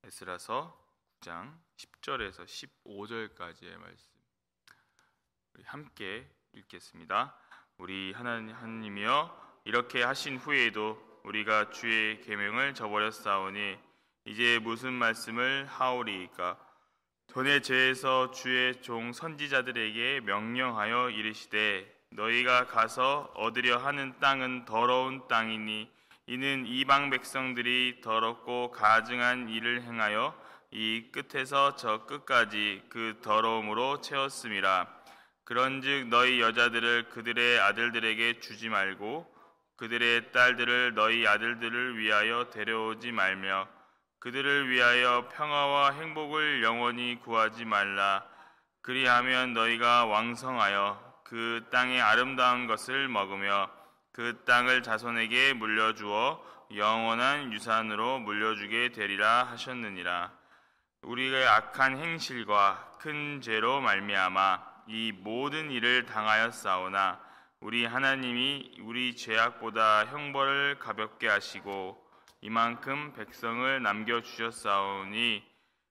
에스라서 9장 10절에서 15절까지의 말씀 우리 함께 읽겠습니다. 우리 하나님이여, 이렇게 하신 후에도 우리가 주의 계명을 저버렸사오니 이제 무슨 말씀을 하오리이까? 전에 죄에서 주의 종 선지자들에게 명령하여 이르시되 너희가 가서 얻으려 하는 땅은 더러운 땅이니 이는 이방 백성들이 더럽고 가증한 일을 행하여 이 끝에서 저 끝까지 그 더러움으로 채웠음이라. 그런즉 너희 여자들을 그들의 아들들에게 주지 말고 그들의 딸들을 너희 아들들을 위하여 데려오지 말며 그들을 위하여 평화와 행복을 영원히 구하지 말라. 그리하면 너희가 왕성하여 그 땅의 아름다운 것을 먹으며 그 땅을 자손에게 물려주어 영원한 유산으로 물려주게 되리라 하셨느니라. 우리의 악한 행실과 큰 죄로 말미암아 이 모든 일을 당하였사오나 우리 하나님이 우리 죄악보다 형벌을 가볍게 하시고 이만큼 백성을 남겨주셨사오니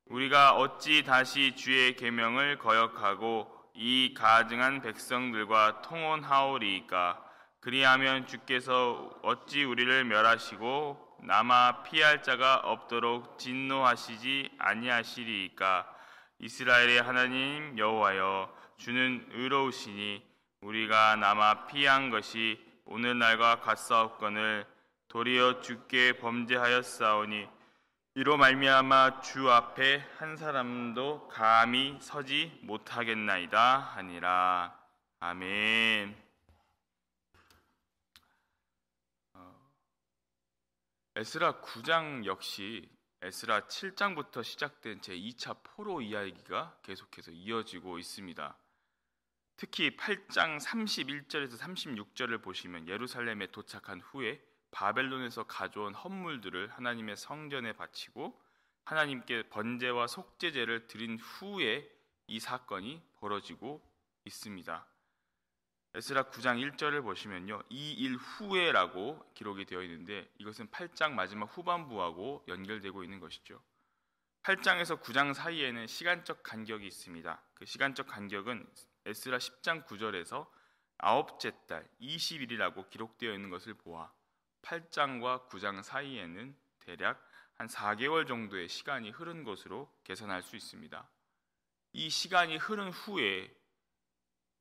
우리가 어찌 다시 주의 계명을 거역하고 이 가증한 백성들과 통혼하오리이까? 그리하면 주께서 어찌 우리를 멸하시고 남아 피할 자가 없도록 진노하시지 아니하시리이까? 이스라엘의 하나님 여호와여, 주는 의로우시니 우리가 남아 피한 것이 오늘날과 같사옵거늘 도리어 주께 범죄하였사오니 이로 말미암아 주 앞에 한 사람도 감히 서지 못하겠나이다 하니라. 아멘. 에스라 9장 역시 에스라 7장부터 시작된 제2차 포로 이야기가 계속해서 이어지고 있습니다. 특히 8장 31절에서 36절을 보시면 예루살렘에 도착한 후에 바벨론에서 가져온 헌물들을 하나님의 성전에 바치고 하나님께 번제와 속죄제를 드린 후에 이 사건이 벌어지고 있습니다. 에스라 9장 1절을 보시면요, 이 일 후에라고 기록이 되어 있는데 이것은 8장 마지막 후반부하고 연결되고 있는 것이죠. 8장에서 9장 사이에는 시간적 간격이 있습니다. 그 시간적 간격은 에스라 10장 9절에서 아홉째 달 20일이라고 기록되어 있는 것을 보아 8장과 9장 사이에는 대략 한 4개월 정도의 시간이 흐른 것으로 계산할 수 있습니다. 이 시간이 흐른 후에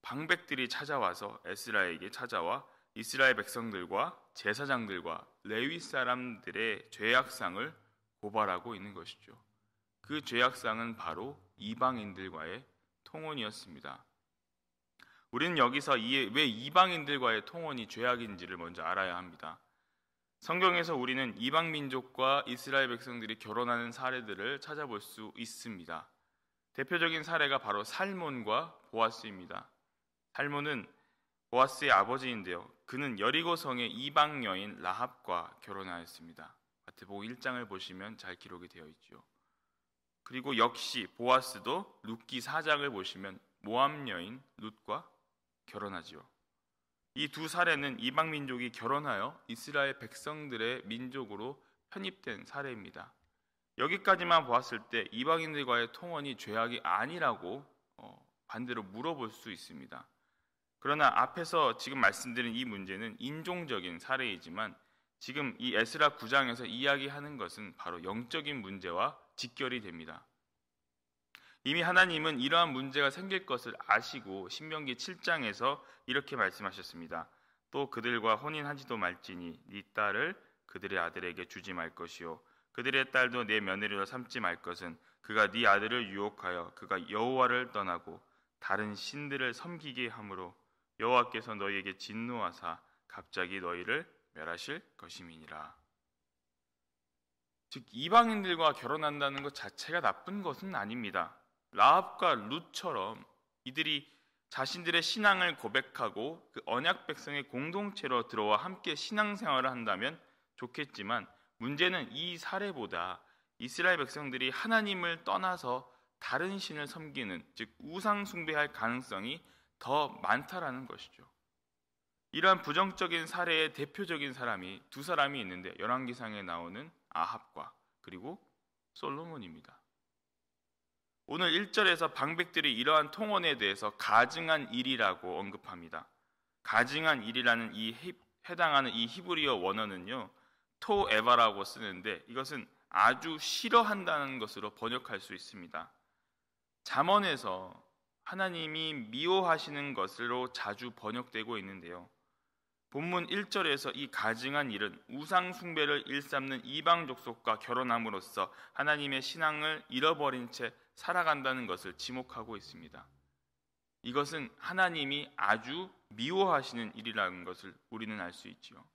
방백들이 찾아와서 에스라에게 찾아와 이스라엘 백성들과 제사장들과 레위 사람들의 죄악상을 고발하고 있는 것이죠. 그 죄악상은 바로 이방인들과의 통혼이었습니다. 우리는 여기서 왜 이방인들과의 통혼이 죄악인지를 먼저 알아야 합니다. 성경에서 우리는 이방 민족과 이스라엘 백성들이 결혼하는 사례들을 찾아볼 수 있습니다. 대표적인 사례가 바로 살몬과 보아스입니다. 살몬은 보아스의 아버지인데요, 그는 여리고 성의 이방 여인 라합과 결혼하였습니다. 마태복음 1장을 보시면 잘 기록이 되어 있죠. 그리고 역시 보아스도 룻기 4장을 보시면 모압 여인 룻과 결혼하지요. 이 두 사례는 이방 민족이 결혼하여 이스라엘 백성들의 민족으로 편입된 사례입니다. 여기까지만 보았을 때 이방인들과의 통혼이 죄악이 아니라고 반대로 물어볼 수 있습니다. 그러나 앞에서 지금 말씀드린 이 문제는 인종적인 사례이지만 지금 이 에스라 9장에서 이야기하는 것은 바로 영적인 문제와 직결이 됩니다. 이미 하나님은 이러한 문제가 생길 것을 아시고 신명기 7장에서 이렇게 말씀하셨습니다. 또 그들과 혼인하지도 말지니 네 딸을 그들의 아들에게 주지 말 것이요 그들의 딸도 내 며느리로 삼지 말 것은 그가 네 아들을 유혹하여 그가 여호와를 떠나고 다른 신들을 섬기게 함으로 여호와께서 너희에게 진노하사 갑자기 너희를 멸하실 것임이니라. 즉 이방인들과 결혼한다는 것 자체가 나쁜 것은 아닙니다. 라합과 룻처럼 이들이 자신들의 신앙을 고백하고 그 언약 백성의 공동체로 들어와 함께 신앙생활을 한다면 좋겠지만 문제는 이 사례보다 이스라엘 백성들이 하나님을 떠나서 다른 신을 섬기는, 즉 우상 숭배할 가능성이 더 많다라는 것이죠. 이러한 부정적인 사례의 대표적인 사람이 두 사람이 있는데 열왕기상에 나오는 아합과 그리고 솔로몬입니다. 오늘 1절에서 방백들이 이러한 통원에 대해서 가증한 일이라고 언급합니다. 가증한 일이라는 해당하는 이 히브리어 원어는요, 토에바라고 쓰는데 이것은 아주 싫어한다는 것으로 번역할 수 있습니다. 잠언에서 하나님이 미워하시는 것으로 자주 번역되고 있는데요. 본문 1절에서 이 가증한 일은 우상 숭배를 일삼는 이방 족속과 결혼함으로써 하나님의 신앙을 잃어버린 채 살아간다는 것을 지목하고 있습니다. 이것은 하나님이 아주 미워하시는 일이라는 것을 우리는 알 수 있지요.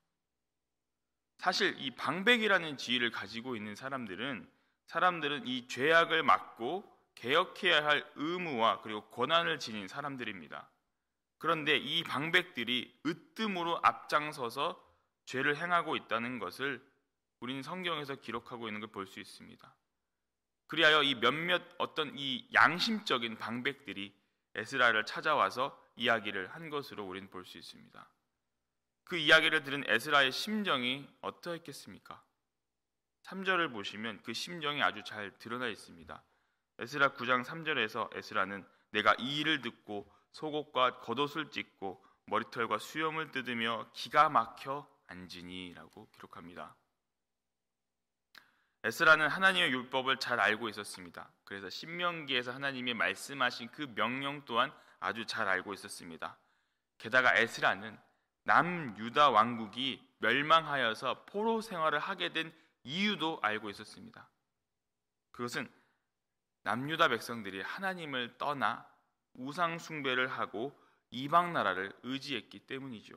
사실 이 방백이라는 지위를 가지고 있는 사람들은 이 죄악을 막고 개혁해야 할 의무와 그리고 권한을 지닌 사람들입니다. 그런데 이 방백들이 으뜸으로 앞장서서 죄를 행하고 있다는 것을 우리는 성경에서 기록하고 있는 걸 볼 수 있습니다. 그리하여 이 어떤 이 양심적인 방백들이 에스라를 찾아와서 이야기를 한 것으로 우리는 볼 수 있습니다. 그 이야기를 들은 에스라의 심정이 어떠했겠습니까? 3절을 보시면 그 심정이 아주 잘 드러나 있습니다. 에스라 9장 3절에서 에스라는 내가 이 일을 듣고 속옷과 겉옷을 찢고 머리털과 수염을 뜯으며 기가 막혀 앉으니 라고 기록합니다. 에스라는 하나님의 율법을 잘 알고 있었습니다. 그래서 신명기에서 하나님이 말씀하신 그 명령 또한 아주 잘 알고 있었습니다. 게다가 에스라는 남유다 왕국이 멸망하여서 포로 생활을 하게 된 이유도 알고 있었습니다. 그것은 남유다 백성들이 하나님을 떠나 우상 숭배를 하고 이방 나라를 의지했기 때문이죠.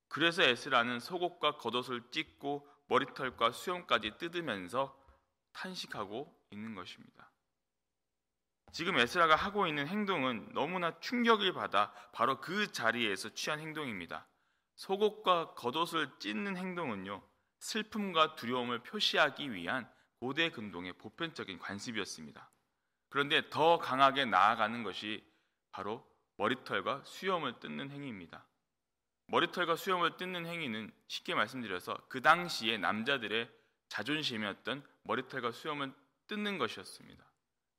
그래서 에스라는 속옷과 겉옷을 찢고 머리털과 수염까지 뜯으면서 탄식하고 있는 것입니다. 지금 에스라가 하고 있는 행동은 너무나 충격을 받아 바로 그 자리에서 취한 행동입니다. 속옷과 겉옷을 찢는 행동은요, 슬픔과 두려움을 표시하기 위한 고대 근동의 보편적인 관습이었습니다. 그런데 더 강하게 나아가는 것이 바로 머리털과 수염을 뜯는 행위입니다. 머리털과 수염을 뜯는 행위는 쉽게 말씀드려서 그 당시에 남자들의 자존심이었던 머리털과 수염을 뜯는 것이었습니다.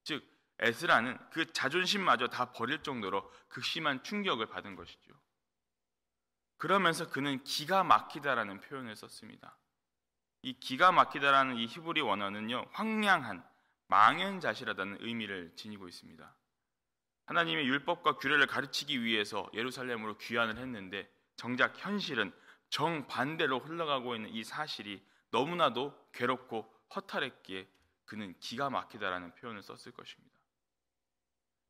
즉 에스라는 그 자존심마저 다 버릴 정도로 극심한 충격을 받은 것이죠. 그러면서 그는 기가 막히다라는 표현을 썼습니다. 이 기가 막히다라는 이 히브리 원어는요, 황량한, 망연자실하다는 의미를 지니고 있습니다. 하나님의 율법과 규례를 가르치기 위해서 예루살렘으로 귀환을 했는데 정작 현실은 정반대로 흘러가고 있는 이 사실이 너무나도 괴롭고 허탈했기에 그는 기가 막히다라는 표현을 썼을 것입니다.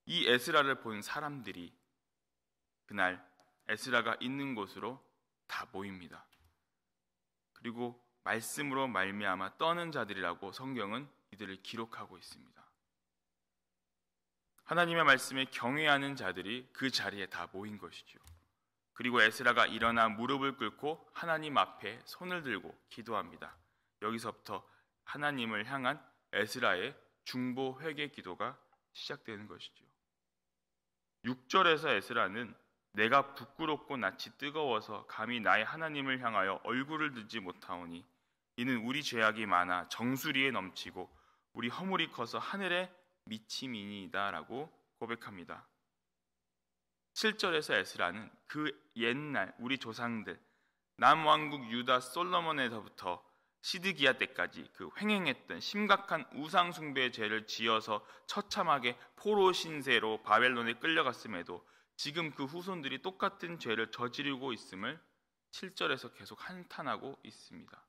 이 에스라를 본 사람들이 그날 에스라가 있는 곳으로 다 모입니다. 그리고 말씀으로 말미암아 떠는 자들이라고 성경은 이들을 기록하고 있습니다. 하나님의 말씀에 경외하는 자들이 그 자리에 다 모인 것이죠. 그리고 에스라가 일어나 무릎을 꿇고 하나님 앞에 손을 들고 기도합니다. 여기서부터 하나님을 향한 에스라의 중보 회개 기도가 시작되는 것이죠. 6절에서 에스라는 내가 부끄럽고 낯이 뜨거워서 감히 나의 하나님을 향하여 얼굴을 들지 못하오니 이는 우리 죄악이 많아 정수리에 넘치고 우리 허물이 커서 하늘에 미침이니이다 라고 고백합니다. 7절에서 에스라는 그 옛날 우리 조상들 남왕국 유다 솔로몬에서부터 시드기야 때까지 그 횡행했던 심각한 우상 숭배의 죄를 지어서 처참하게 포로 신세로 바벨론에 끌려갔음에도 지금 그 후손들이 똑같은 죄를 저지르고 있음을 7절에서 계속 한탄하고 있습니다.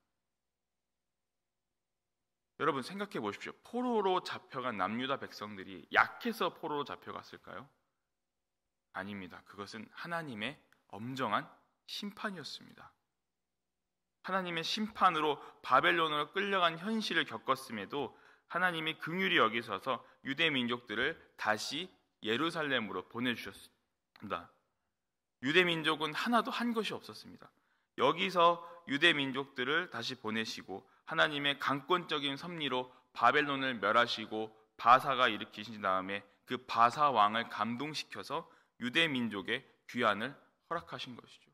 여러분 생각해 보십시오. 포로로 잡혀간 남유다 백성들이 약해서 포로로 잡혀갔을까요? 아닙니다. 그것은 하나님의 엄정한 심판이었습니다. 하나님의 심판으로 바벨론으로 끌려간 현실을 겪었음에도 하나님이 긍휼히 여기셔서 유대 민족들을 다시 예루살렘으로 보내주셨습니다. 유대 민족은 하나도 한 것이 없었습니다. 여기서 유대 민족들을 다시 보내시고 하나님의 강권적인 섭리로 바벨론을 멸하시고 바사가 일으키신 다음에 그 바사 왕을 감동시켜서 유대 민족의 귀환을 허락하신 것이죠.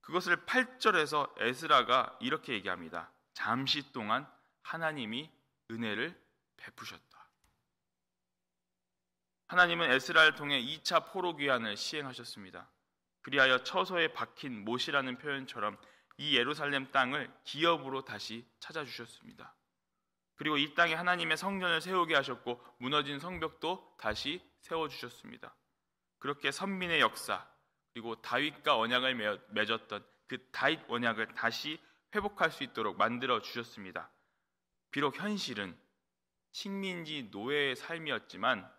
그것을 8절에서 에스라가 이렇게 얘기합니다. 잠시 동안 하나님이 은혜를 베푸셨다. 하나님은 에스라를 통해 2차 포로 귀환을 시행하셨습니다. 그리하여 처소에 박힌 못이라는 표현처럼 이 예루살렘 땅을 기업으로 다시 찾아주셨습니다. 그리고 이 땅에 하나님의 성전을 세우게 하셨고 무너진 성벽도 다시 세워주셨습니다. 그렇게 선민의 역사, 그리고 다윗과 언약을 맺었던 그 다윗 언약을 다시 회복할 수 있도록 만들어 주셨습니다. 비록 현실은 식민지 노예의 삶이었지만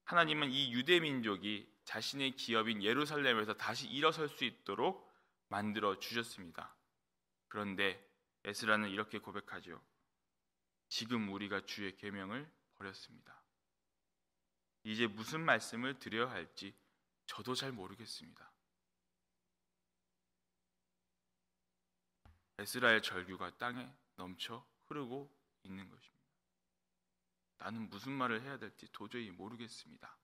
하나님은 이 유대 민족이 자신의 기업인 예루살렘에서 다시 일어설 수 있도록 만들어 주셨습니다. 그런데 에스라는 이렇게 고백하죠. 지금 우리가 주의 계명을 버렸습니다. 이제 무슨 말씀을 드려야 할지 저도 잘 모르겠습니다. 에스라의 절규가 땅에 넘쳐 흐르고 있는 것입니다. 나는 무슨 말을 해야 될지 도저히 모르겠습니다.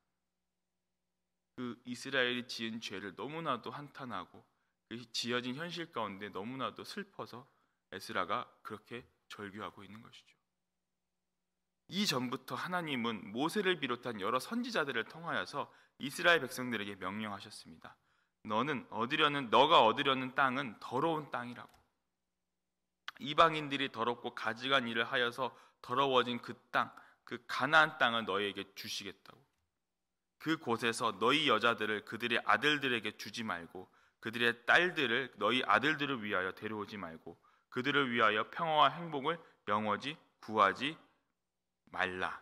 그 이스라엘이 지은 죄를 너무나도 한탄하고 그 지어진 현실 가운데 너무나도 슬퍼서 에스라가 그렇게 절규하고 있는 것이죠. 이전부터 하나님은 모세를 비롯한 여러 선지자들을 통하여서 이스라엘 백성들에게 명령하셨습니다. 너가 얻으려는 땅은 더러운 땅이라고. 이방인들이 더럽고 가증한 일을 하여서 더러워진 그 땅, 그 가나안 땅을 너희에게 주시겠다고. 그곳에서 너희 여자들을 그들의 아들들에게 주지 말고 그들의 딸들을 너희 아들들을 위하여 데려오지 말고 그들을 위하여 평화와 행복을 영원히 구하지 말라.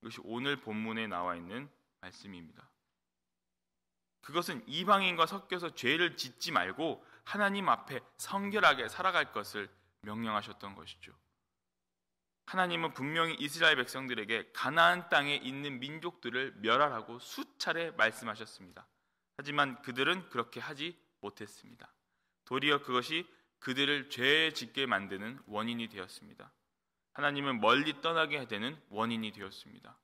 이것이 오늘 본문에 나와 있는 말씀입니다. 그것은 이방인과 섞여서 죄를 짓지 말고 하나님 앞에 성결하게 살아갈 것을 명령하셨던 것이죠. 하나님은 분명히 이스라엘 백성들에게 가나안 땅에 있는 민족들을 멸하라고 수차례 말씀하셨습니다. 하지만 그들은 그렇게 하지 못했습니다. 도리어 그것이 그들을 죄 짓게 만드는 원인이 되었습니다. 하나님은 멀리 떠나게 되는 원인이 되었습니다.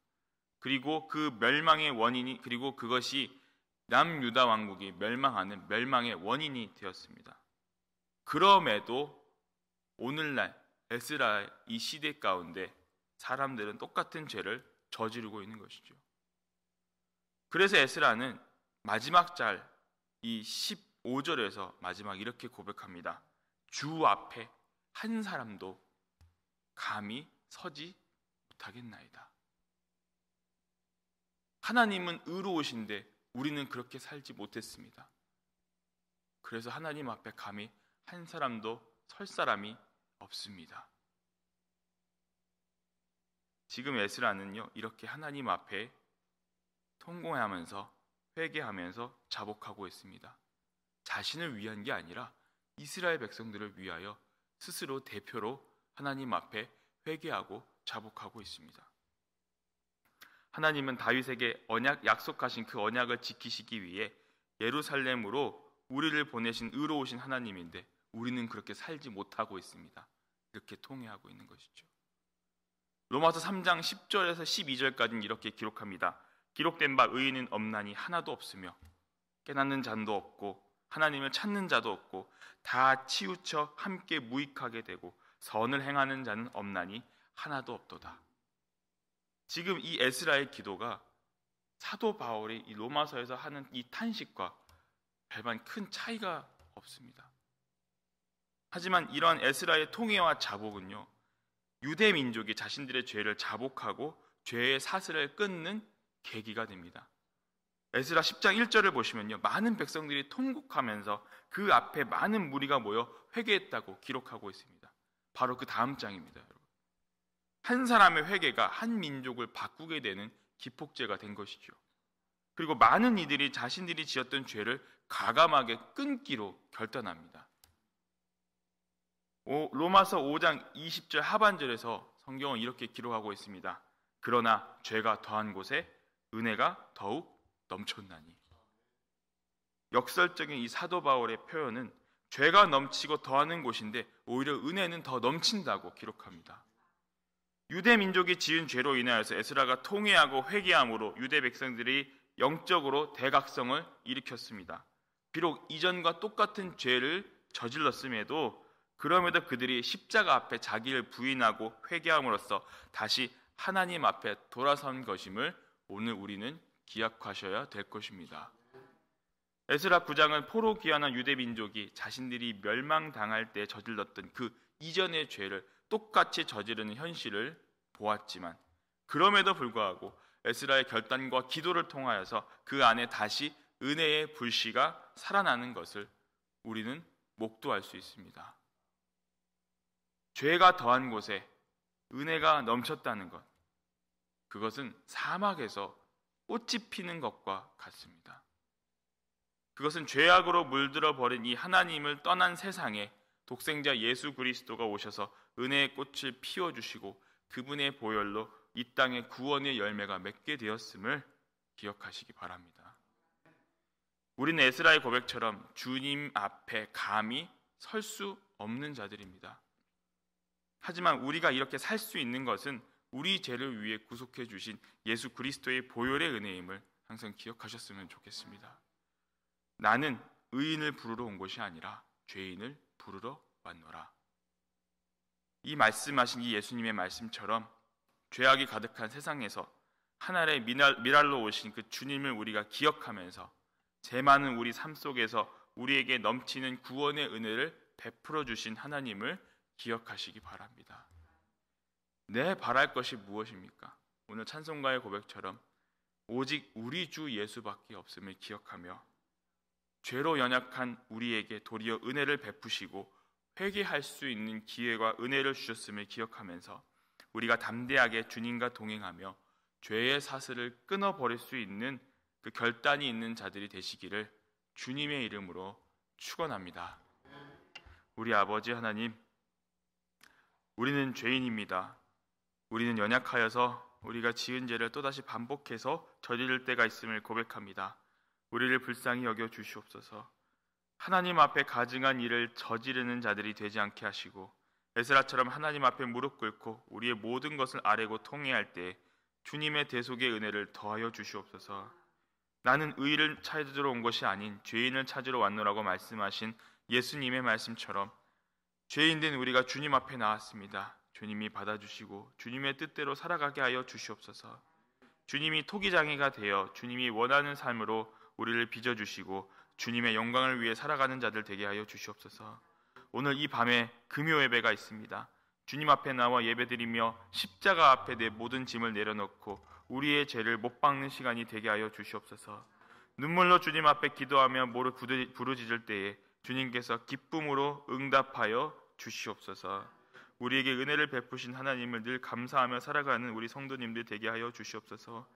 그리고 그 멸망의 원인이, 그리고 그것이 남유다 왕국이 멸망하는 멸망의 원인이 되었습니다. 그럼에도 오늘날 에스라 이 시대 가운데 사람들은 똑같은 죄를 저지르고 있는 것이죠. 그래서 에스라는 마지막 절 이 15절에서 마지막 이렇게 고백합니다. 주 앞에 한 사람도 감히 서지 못하겠나이다. 하나님은 의로우신데 우리는 그렇게 살지 못했습니다. 그래서 하나님 앞에 감히 한 사람도 설 사람이 없습니다. 지금 에스라는요, 이렇게 하나님 앞에 통곡하면서 회개하면서 자복하고 있습니다. 자신을 위한 게 아니라 이스라엘 백성들을 위하여 스스로 대표로 하나님 앞에 회개하고 자복하고 있습니다. 하나님은 다윗에게 약속하신 그 언약을 지키시기 위해 예루살렘으로 우리를 보내신 의로우신 하나님인데 우리는 그렇게 살지 못하고 있습니다. 이렇게 통회하고 있는 것이죠. 로마서 3장 10절에서 12절까지는 이렇게 기록합니다. 기록된 바 의인은 없나니 하나도 없으며 깨닫는 자도 없고 하나님을 찾는 자도 없고 다 치우쳐 함께 무익하게 되고 선을 행하는 자는 없나니 하나도 없도다. 지금 이 에스라의 기도가 사도 바울이 이 로마서에서 하는 이 탄식과 별반 큰 차이가 없습니다. 하지만 이러한 에스라의 통회와 자복은요, 유대 민족이 자신들의 죄를 자복하고 죄의 사슬을 끊는 계기가 됩니다. 에스라 10장 1절을 보시면요, 많은 백성들이 통곡하면서 그 앞에 많은 무리가 모여 회개했다고 기록하고 있습니다. 바로 그 다음 장입니다, 여러분. 한 사람의 회개가 한 민족을 바꾸게 되는 기폭제가 된 것이죠. 그리고 많은 이들이 자신들이 지었던 죄를 과감하게 끊기로 결단합니다. 로마서 5장 20절 하반절에서 성경은 이렇게 기록하고 있습니다. 그러나 죄가 더한 곳에 은혜가 더욱 넘쳤나니. 역설적인 이 사도 바울의 표현은 죄가 넘치고 더하는 곳인데 오히려 은혜는 더 넘친다고 기록합니다. 유대 민족이 지은 죄로 인하여서 에스라가 통회하고 회개함으로 유대 백성들이 영적으로 대각성을 일으켰습니다. 비록 이전과 똑같은 죄를 저질렀음에도 그럼에도 그들이 십자가 앞에 자기를 부인하고 회개함으로써 다시 하나님 앞에 돌아선 것임을 오늘 우리는 기억하셔야 될 것입니다. 에스라 9장은 포로 귀환한 유대 민족이 자신들이 멸망당할 때 저질렀던 그 이전의 죄를 똑같이 저지르는 현실을 보았지만, 그럼에도 불구하고 에스라의 결단과 기도를 통하여서 그 안에 다시 은혜의 불씨가 살아나는 것을 우리는 목도할 수 있습니다. 죄가 더한 곳에 은혜가 넘쳤다는 것, 그것은 사막에서 꽃이 피는 것과 같습니다. 그것은 죄악으로 물들어 버린 이 하나님을 떠난 세상에 독생자 예수 그리스도가 오셔서 은혜의 꽃을 피워주시고 그분의 보혈로 이 땅에 구원의 열매가 맺게 되었음을 기억하시기 바랍니다. 우리는 에스라의 고백처럼 주님 앞에 감히 설 수 없는 자들입니다. 하지만 우리가 이렇게 살 수 있는 것은 우리 죄를 위해 구속해 주신 예수 그리스도의 보혈의 은혜임을 항상 기억하셨으면 좋겠습니다. 나는 의인을 부르러 온 것이 아니라 죄인을 부르러 왔노라. 이 말씀하신 이 예수님의 말씀처럼 죄악이 가득한 세상에서 하늘의 미랄로 오신 그 주님을 우리가 기억하면서 죄 많은 우리 삶 속에서 우리에게 넘치는 구원의 은혜를 베풀어 주신 하나님을 기억하시기 바랍니다. 내 바랄 것이 무엇입니까? 오늘 찬송가의 고백처럼 오직 우리 주 예수밖에 없음을 기억하며 죄로 연약한 우리에게 도리어 은혜를 베푸시고 회개할 수 있는 기회와 은혜를 주셨음을 기억하면서 우리가 담대하게 주님과 동행하며 죄의 사슬을 끊어버릴 수 있는 그 결단이 있는 자들이 되시기를 주님의 이름으로 축원합니다. 우리 아버지 하나님, 우리는 죄인입니다. 우리는 연약하여서 우리가 지은 죄를 또다시 반복해서 저지를 때가 있음을 고백합니다. 우리를 불쌍히 여겨 주시옵소서. 하나님 앞에 가증한 일을 저지르는 자들이 되지 않게 하시고 에스라처럼 하나님 앞에 무릎 꿇고 우리의 모든 것을 아뢰고 통회할 때 주님의 대속의 은혜를 더하여 주시옵소서. 나는 의를 찾으러 온 것이 아닌 죄인을 찾으러 왔노라고 말씀하신 예수님의 말씀처럼 죄인된 우리가 주님 앞에 나왔습니다. 주님이 받아주시고 주님의 뜻대로 살아가게 하여 주시옵소서. 주님이 토기장이가 되어 주님이 원하는 삶으로 우리를 빚어주시고 주님의 영광을 위해 살아가는 자들 되게 하여 주시옵소서. 오늘 이 밤에 금요 예배가 있습니다. 주님 앞에 나와 예배드리며 십자가 앞에 내 모든 짐을 내려놓고 우리의 죄를 못 박는 시간이 되게 하여 주시옵소서. 눈물로 주님 앞에 기도하며 무릎 부르짖을 때에 주님께서 기쁨으로 응답하여 주시옵소서. 우리에게 은혜를 베푸신 하나님을 늘 감사하며 살아가는 우리 성도님들 되게 하여 주시옵소서.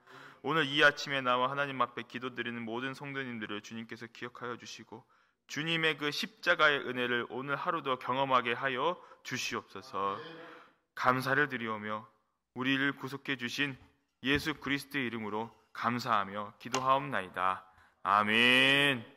오늘 이 아침에 나와 하나님 앞에 기도드리는 모든 성도님들을 주님께서 기억하여 주시고 주님의 그 십자가의 은혜를 오늘 하루도 경험하게 하여 주시옵소서. 감사를 드리오며 우리를 구속해 주신 예수 그리스도의 이름으로 감사하며 기도하옵나이다. 아멘.